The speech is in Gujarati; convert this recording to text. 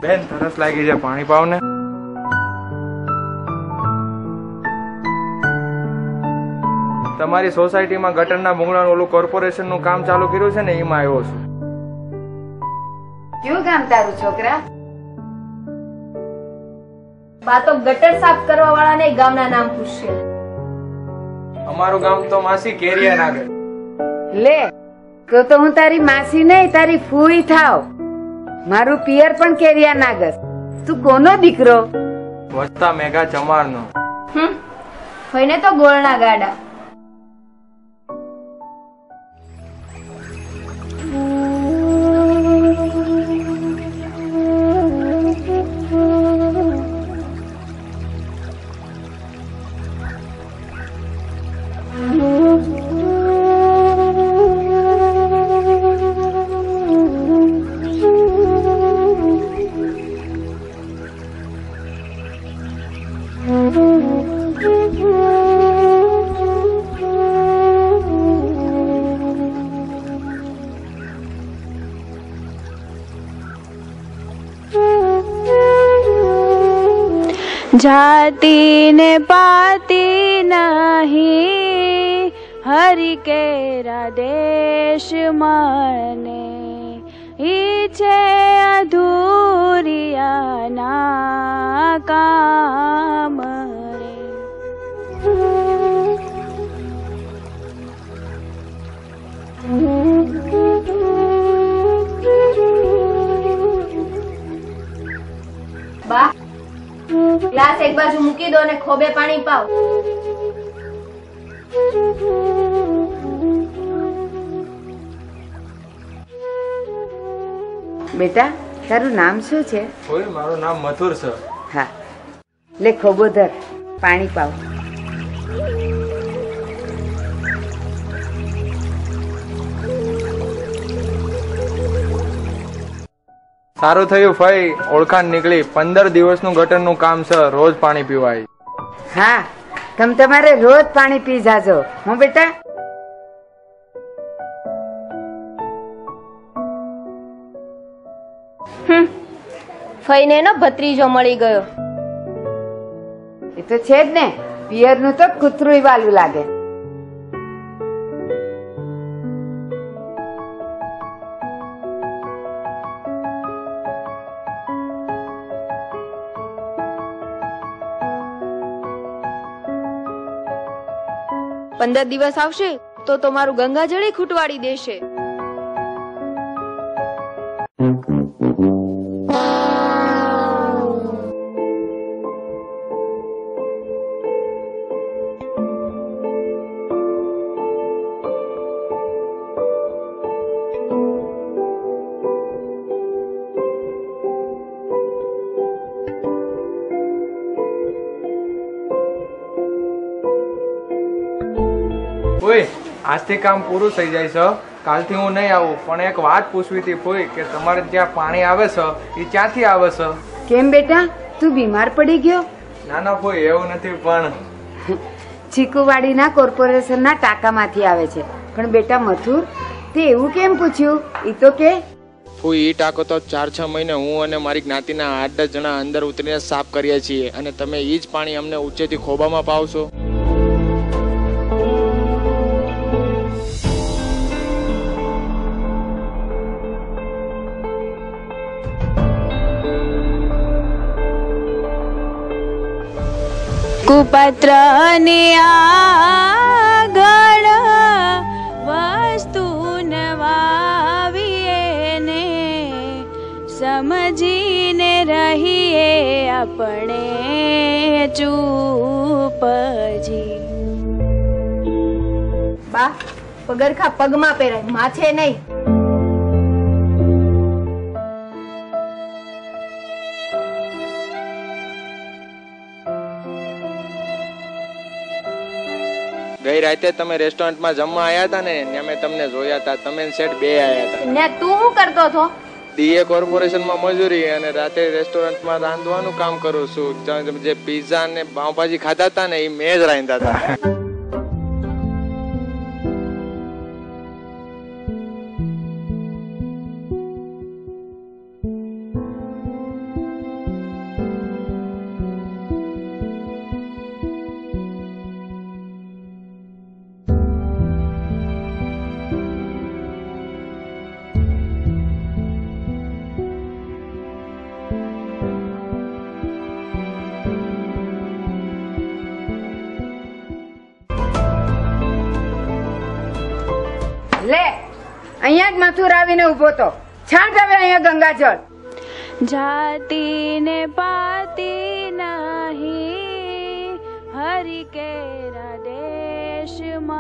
બેન તરસ લાગી છે, પાણી પાવ ને. તમારી સોસાયટીમાં ગટરના ભૂંગળાનું ઓલું કોર્પોરેશનનું કામ ચાલુ કર્યું છે ને, એમાં આવ્યો છું. ક્યું કામ તારું છોકરા? બા તો ગટર સાફ કરવા વાળા ને ગામના નામ પૂછશે. અમારું ગામ તો માસી કેરિયા નાગર. લે તો હું તારી માસી નહીં તારી ફૂઈ થાવ. મારું પિયર પણ કેરિયા નાગસ. તું કોનો દીકરો? વસ્તા મેઘા ચમારનો. ફઈને તો ગોળના ગાડા. जाति ने पाती नहीं हरि केरा देश माने ईछे अधूरिया ना काम બા ગ્લાસ એક બાજુ મૂકી દો અને ખોબે પાણી પાવ. બેટા તારું નામ શું છે? ઓય મારું નામ મથુર છે. હા લે ખોબો ધર, પાણી પાવ. સારું થયું ફઈ, ઓળખાણ નીકળી. 15 દિવસનું ગટરનું કામ છે, રોજ પાણી પીવાય. હા તમારે રોજ પાણી પી જાજો હું બેટા. ફઈને એનો ભત્રીજો મળી ગયો. એ તો છે જ ને, પિયર નું તો કૂતરું વાલું લાગે. પંદર દિવસ આવશે તો તમારું ગંગાજળ ખૂટવાડી દેશે. ઓય આજથી કામ પૂરું થઈ જાય છે, કાલથી હું નહીં આવું. પણ એક વાત પૂછવી હતી ફોઈ, કે તમારે જ્યાં પાણી આવે છે એ ક્યાંથી આવે છે? કેમ બેટા તું બીમાર પડી ગયો? ના ના ફોઈ એવું નથી, પણ ચીકુવાડીના કોર્પોરેશનના ટાંકામાંથી આવે છે. પણ બેટા મથુર તે એવું કેમ પૂછ્યું એ તો કે. ફોઈ એ ટાંકો તો 4-6 મહિને હું અને મારી જ્ઞાતિના 8-10 જણા અંદર ઉતરીને સાફ કરીએ છીએ, અને તમે એ જ પાણી અમને ઊંચેથી ખોબામાં પાવશો. कुपत्र निया गण वस्तु नवा સમજીને રહીએ આપણે ચૂપજી. બા પગરખા પગમાં પહેરાય, માથે નહીં. ગઈ રાતે તમે રેસ્ટોરન્ટમાં જમવા આયા હતા ને ત્યાં મેં તમને જોયા હતા. તમે ને શેઠ બે આયા હતા. ને તું શું કરતો હતો? ડીએ કોર્પોરેશનમાં મજૂરી અને રાતે રેસ્ટોરન્ટમાં રાંધવાનું કામ કરું છું. જે પીઝા ને પાવભાજી ખાધા હતા ને એ મેં જ રાંધ્યા હતા. લે અહીંયા જ મથુર આવીને ઉભો તો. છાંટ હવે અહીંયા ગંગાજળ. જાતિ ને પાતી નહીં હરિ કેરા દેશમાં